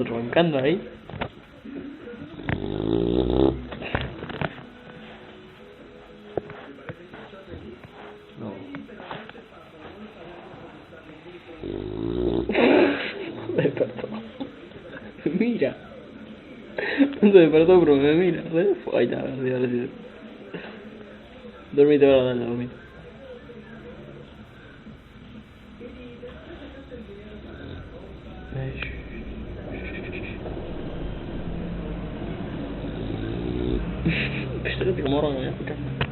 roncando ahí. No. Se despertó. Mira. No se despertó, pero me mira. Ahí está, ahora sí. Dormite, ahora, dale, dormite. Fíjate cómo ahora me voy a escuchar.